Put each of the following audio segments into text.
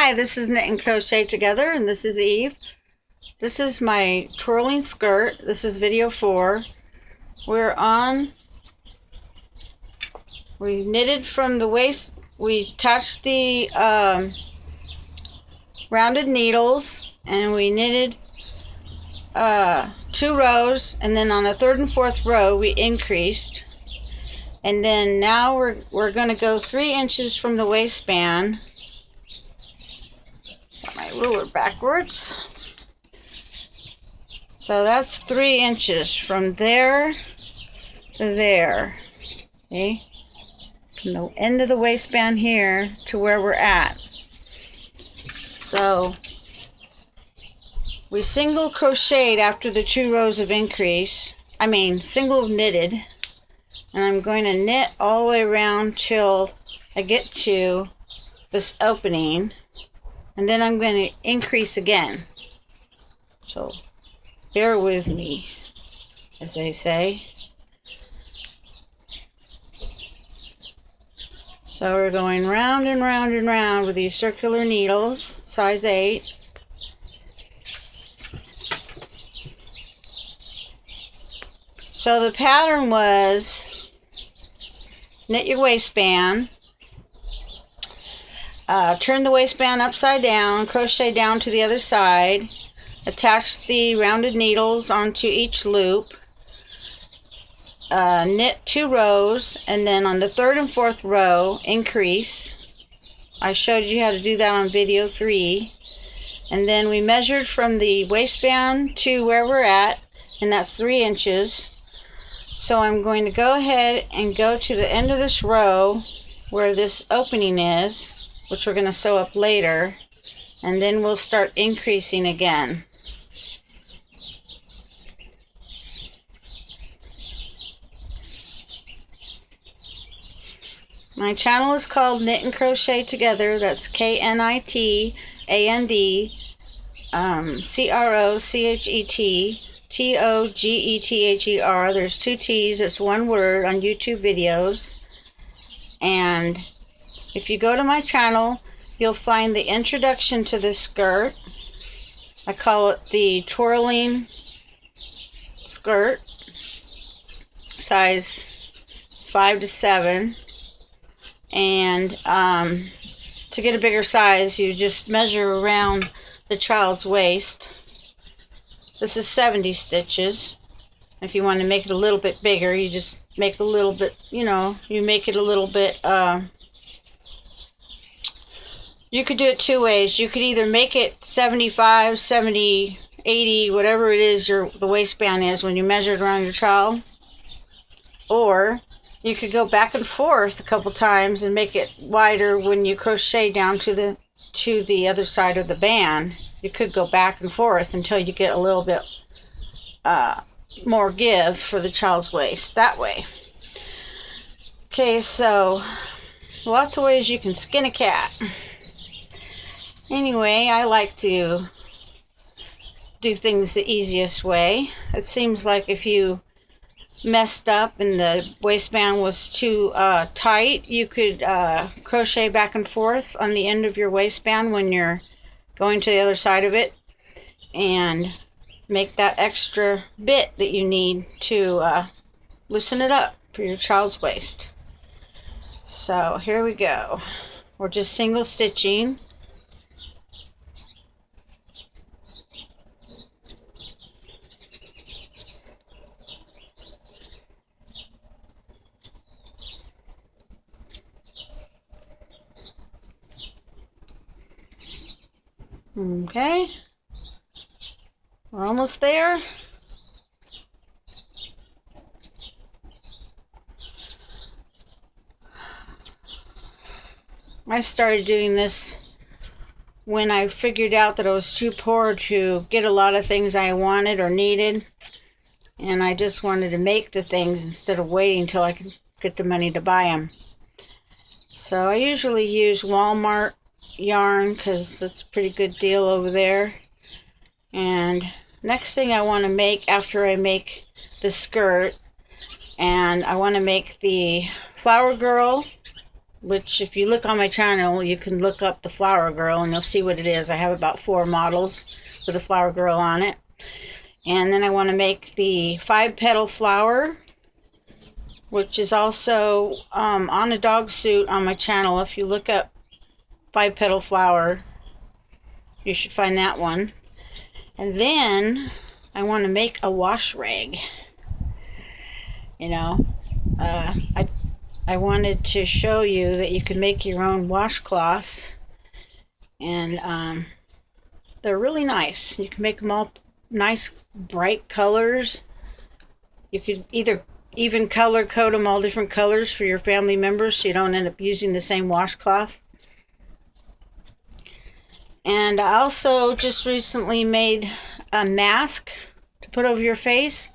Hi, this is Knit and Crochet Together, and this is Eve. This is my twirling skirt. This is video 4. We knitted from the waist. We attached the rounded needles, and we knitted 2 rows, and then on the 3rd and 4th row we increased. And then now we're going to go 3 inches from the waistband. Got my ruler backwards. So that's 3 inches from there to there. Okay? From the end of the waistband here to where we're at. So we single crocheted after the 2 rows of increase. Single knitted. And I'm going to knit all the way around till I get to this opening. And then I'm going to increase again. So bear with me, as they say. So we're going round and round and round with these circular needles, size 8. So the pattern was knit your waistband, turn the waistband upside down, crochet down to the other side, attach the rounded needles onto each loop, knit 2 rows, and then on the 3rd and 4th row increase. I showed you how to do that on video 3. And then we measured from the waistband to where we're at, and that's 3 inches. So I'm going to go ahead and go to the end of this row where this opening is, which we're going to sew up later, and then we'll start increasing again. My channel is called Knit and Crochet Together. That's KNITAND CROCHETTOGETHER. There's 2 T's. It's 1 word on YouTube videos. And if you go to my channel, you'll find the introduction to this skirt. I call it the twirling skirt, size 5 to 7. And to get a bigger size, you just measure around the child's waist. This is 70 stitches. If you want to make it a little bit bigger, you just make a little bit, you make it a little bit, you could do it 2 ways. You could either make it 75, 70, 80, whatever it is the waistband is when you measure it around your child. Or you could go back and forth a couple times and make it wider when you crochet down to the other side of the band. You could go back and forth until you get a little bit more give for the child's waist that way. Okay, so lots of ways you can skin a cat. Anyway, I like to do things the easiest way. It seems like if you messed up and the waistband was too tight, you could crochet back and forth on the end of your waistband when you're going to the other side of it and make that extra bit that you need to loosen it up for your child's waist. So here we go. We're just single stitching. Okay, we're almost there. I started doing this when I figured out that I was too poor to get a lot of things I wanted or needed, and I just wanted to make the things instead of waiting till I could get the money to buy them. So I usually use Walmart yarn because that's a pretty good deal over there. And next thing I want to make after I make the skirt, and I want to make the flower girl which if you look on my channel, you can look up the flower girl and you'll see what it is. I have about 4 models with a flower girl on it. And then I want to make the 5-petal flower, which is also on a dog suit on my channel. If you look up 5-petal flower, you should find that one. And then I want to make a wash rag. You know, I wanted to show you that you can make your own washcloths, and they're really nice. You can make them all nice bright colors. You could either even color code them all different colors for your family members so you don't end up using the same washcloth. And I also just recently made a mask to put over your face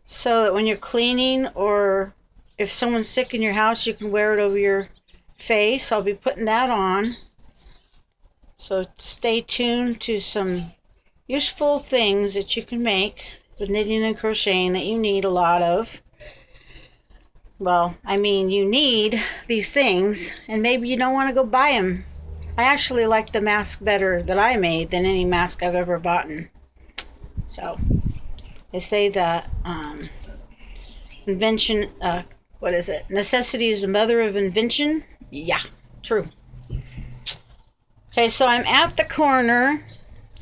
so that when you're cleaning or if someone's sick in your house, you can wear it over your face. I'll be putting that on. So stay tuned to some useful things that you can make with knitting and crocheting that you need a lot of. Well, I mean, you need these things, and maybe you don't want to go buy them. I actually like the mask better that I made than any mask I've ever bought. So, they say that invention, what is it? Necessity is the mother of invention? Yeah, true. Okay, so I'm at the corner,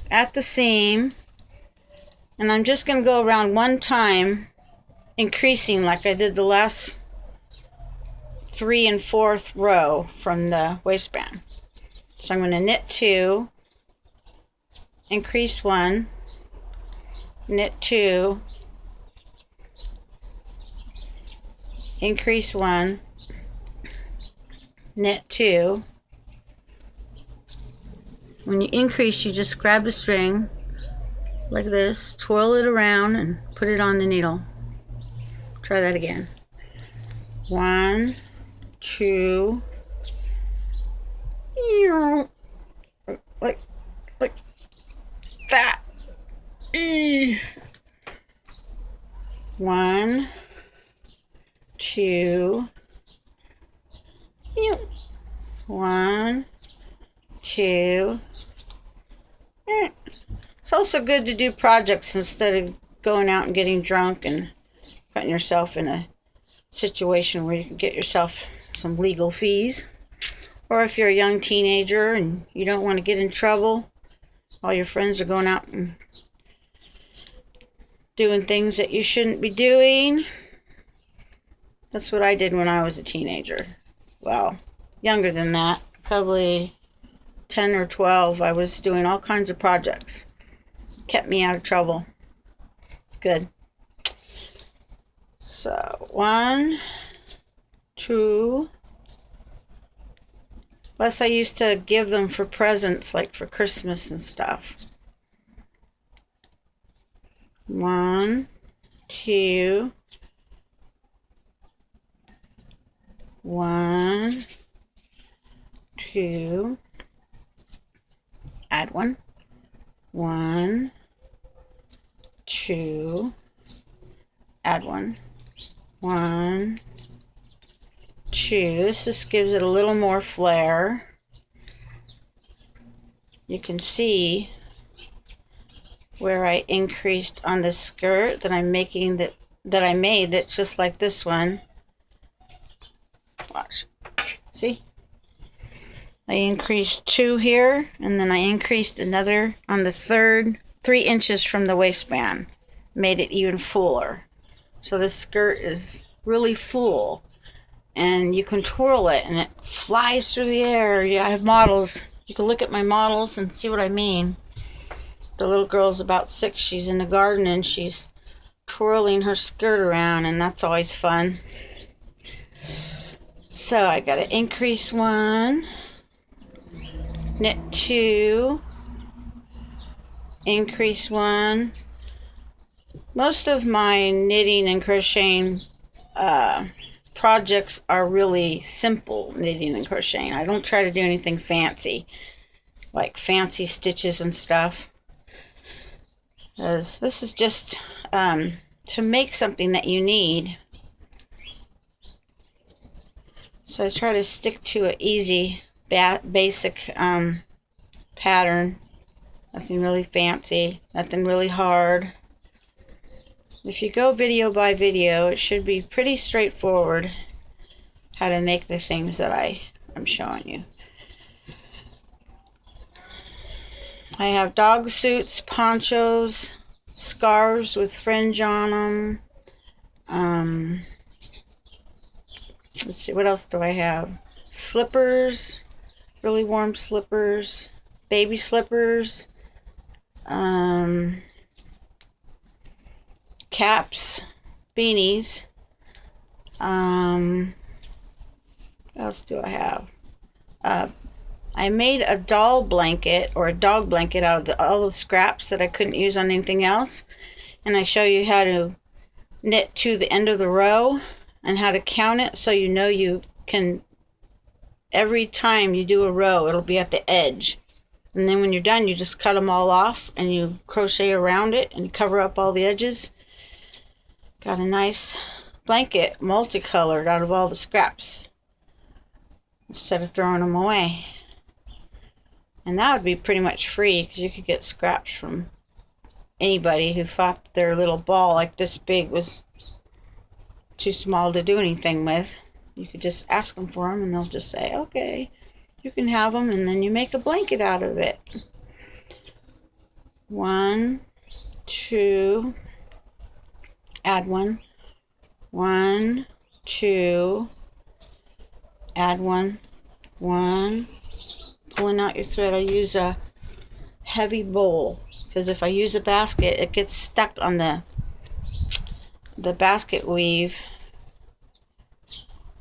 at the seam, and I'm just going to go around one time, increasing like I did the last 3 and 4th row from the waistband. So I'm going to knit 2, increase 1, knit 2, increase 1, knit 2. When you increase, you just grab the string like this, twirl it around, and put it on the needle. Try that again. 1, 2, like that. 1, 2, 1, 2. It's also good to do projects instead of going out and getting drunk and putting yourself in a situation where you can get yourself some legal fees. Or if you're a young teenager and you don't want to get in trouble, all your friends are going out and doing things that you shouldn't be doing. That's what I did when I was a teenager. Well, younger than that, probably 10 or 12. I was doing all kinds of projects. Kept me out of trouble. It's good. So 1, 2. Plus I used to give them for presents, like for Christmas and stuff. 1, 2, 1, 2, add 1, 1, 2, add 1, 1, 2. This just gives it a little more flair. You can see where I increased on the skirt that I'm making, that I made, that's just like this one. Watch. See? I increased 2 here, and then I increased another on the 3 inches from the waistband. Made it even fuller. So this skirt is really full, and you can twirl it and it flies through the air. Yeah, I have models. You can look at my models and see what I mean. The little girl's about 6. She's in the garden and she's twirling her skirt around, and that's always fun. So I got to increase 1, knit 2, increase 1. Most of my knitting and crocheting projects are really simple knitting and crocheting. I don't try to do anything fancy, like fancy stitches and stuff. As this is just to make something that you need. So I try to stick to an easy, basic pattern. Nothing really fancy, nothing really hard. If you go video by video, it should be pretty straightforward how to make the things that I'm showing you. I have dog suits, ponchos, scarves with fringe on them. Let's see, what else do I have? Slippers, really warm slippers, baby slippers, caps, beanies. What else do I have? I made a doll blanket or a dog blanket out of all the scraps that I couldn't use on anything else. And I show you how to knit to the end of the row and how to count it, so you know you can, every time you do a row, it'll be at the edge. And then when you're done, you just cut them all off and you crochet around it and cover up all the edges. Got a nice blanket, multicolored, out of all the scraps, instead of throwing them away. And that would be pretty much free, because you could get scraps from anybody who thought their little ball like this big was too small to do anything with. You could just ask them for them and they'll just say, okay, you can have them, and then you make a blanket out of it. 1, 2, add 1, 1, 2, add 1, 1. Pulling out your thread, I use a heavy bowl, because if I use a basket, it gets stuck on the basket weave,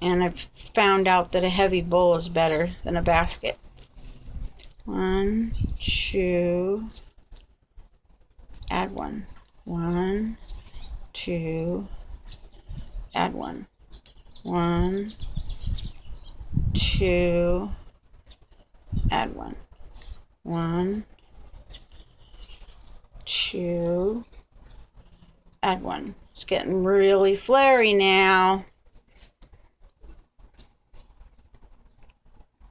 and I've found out that a heavy bowl is better than a basket. 1, 2, add 1, 1, 2, add 1, 1, 2, add 1, 1, 2, add 1. It's getting really flary now.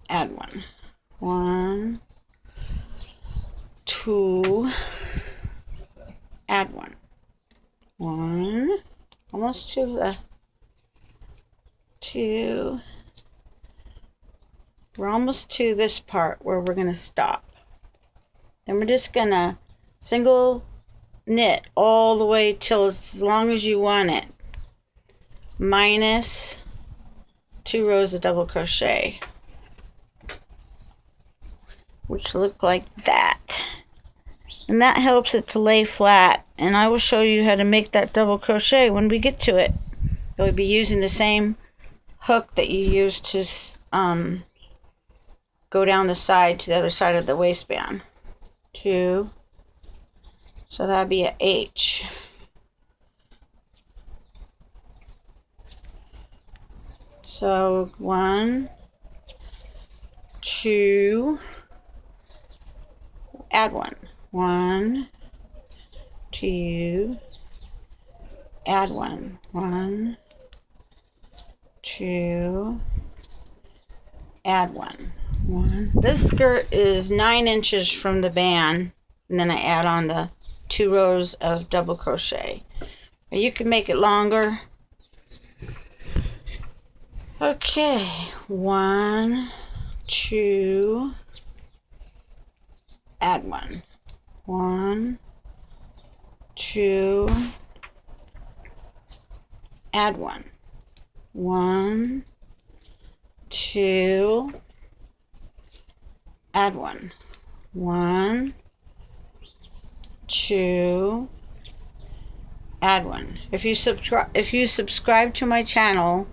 Add 1, 1, 2, add 1, 1, almost to the 2. We're almost to this part where we're going to stop. Then we're just going to single knit all the way till as long as you want it, minus 2 rows of double crochet, which look like that. And that helps it to lay flat, and I will show you how to make that double crochet when we get to it. You'll be using the same hook that you use to go down the side to the other side of the waistband. 2, so that'd be a H. So 1, 2, add 1, 1, 2, add 1, 1, 2, add 1, 1. This skirt is 9 inches from the band, and then I add on the 2 rows of double crochet. You can make it longer. Okay, 1, 2, add 1, 1, 2, add 1, 1, 2, add 1, 1, 2, add 1. If you subscribe to my channel,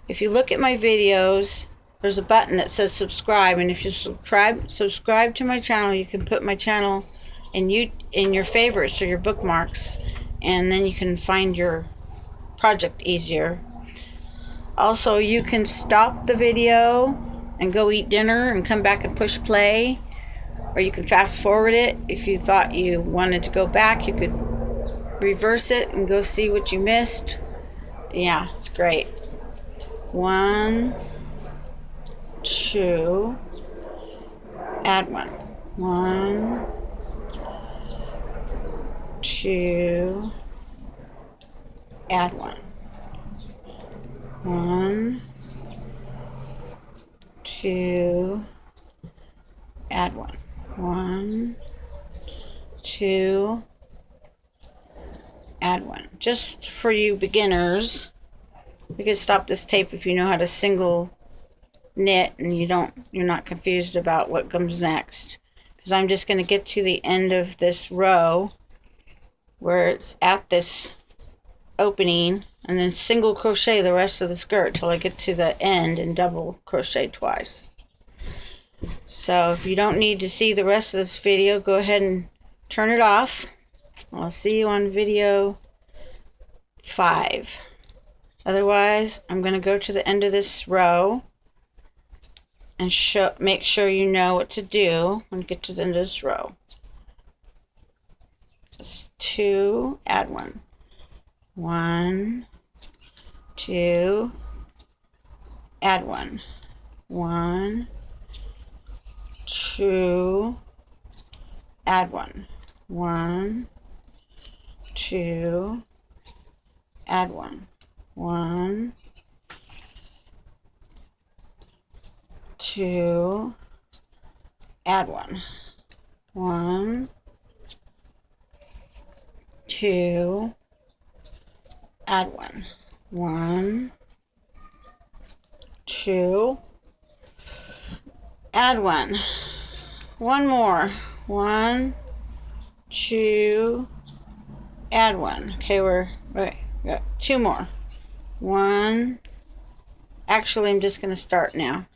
if you look at my videos, there's a button that says subscribe, and if you subscribe to my channel, you can put my channel in your favorites or your bookmarks, and then you can find your project easier. Also, you can stop the video and go eat dinner and come back and push play, or you can fast forward it. If you thought you wanted to go back, you could reverse it and go see what you missed. Yeah, it's great. 1, 2, add 1, 1, 2, add 1, 1, 2, add 1, 1, 2, add 1. Just for you beginners, you can stop this tape if you know how to single knit and you're not confused about what comes next, because I'm just going to get to the end of this row where it's at this opening and then single crochet the rest of the skirt till I get to the end and double crochet twice. So if you don't need to see the rest of this video, go ahead and turn it off. I'll see you on video 5. Otherwise, I'm going to go to the end of this row and make sure you know what to do when you get to the end of this row. It's 2, add 1. 1, 2, add 1. 1, 2, add 1. 1, 2, add 1. 1, 2, add 1. 1, 2, add 1. 1, 2, add 1. One more. 1, 2, add 1. Okay, we got 2 more. 1. Actually, I'm just going to start now.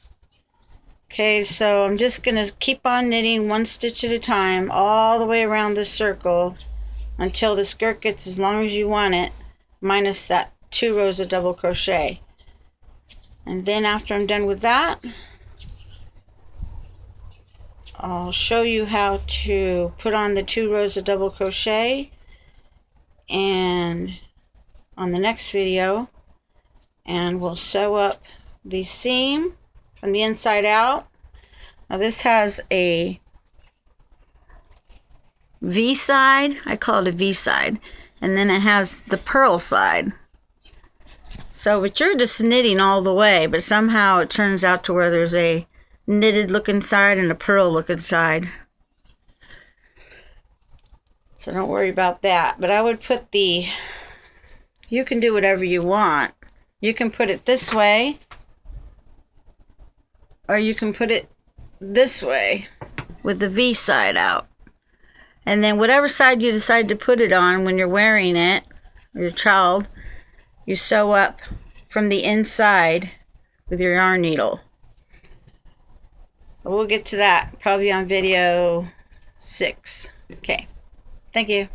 Okay, so I'm just going to keep on knitting 1 stitch at a time all the way around this circle until the skirt gets as long as you want it, minus that 2 rows of double crochet. And then after I'm done with that, I'll show you how to put on the 2 rows of double crochet and on the next video, and we'll sew up the seam from the inside out. Now this has a V side, I call it a V side, and then it has the purl side. So, but you're just knitting all the way, but somehow it turns out to where there's a knitted looking side and a purl looking side. So don't worry about that. But I would put the, you can do whatever you want. You can put it this way, or you can put it this way with the V side out. And then whatever side you decide to put it on when you're wearing it, or your child, you sew up from the inside with your yarn needle. But we'll get to that probably on video 6. Okay, thank you.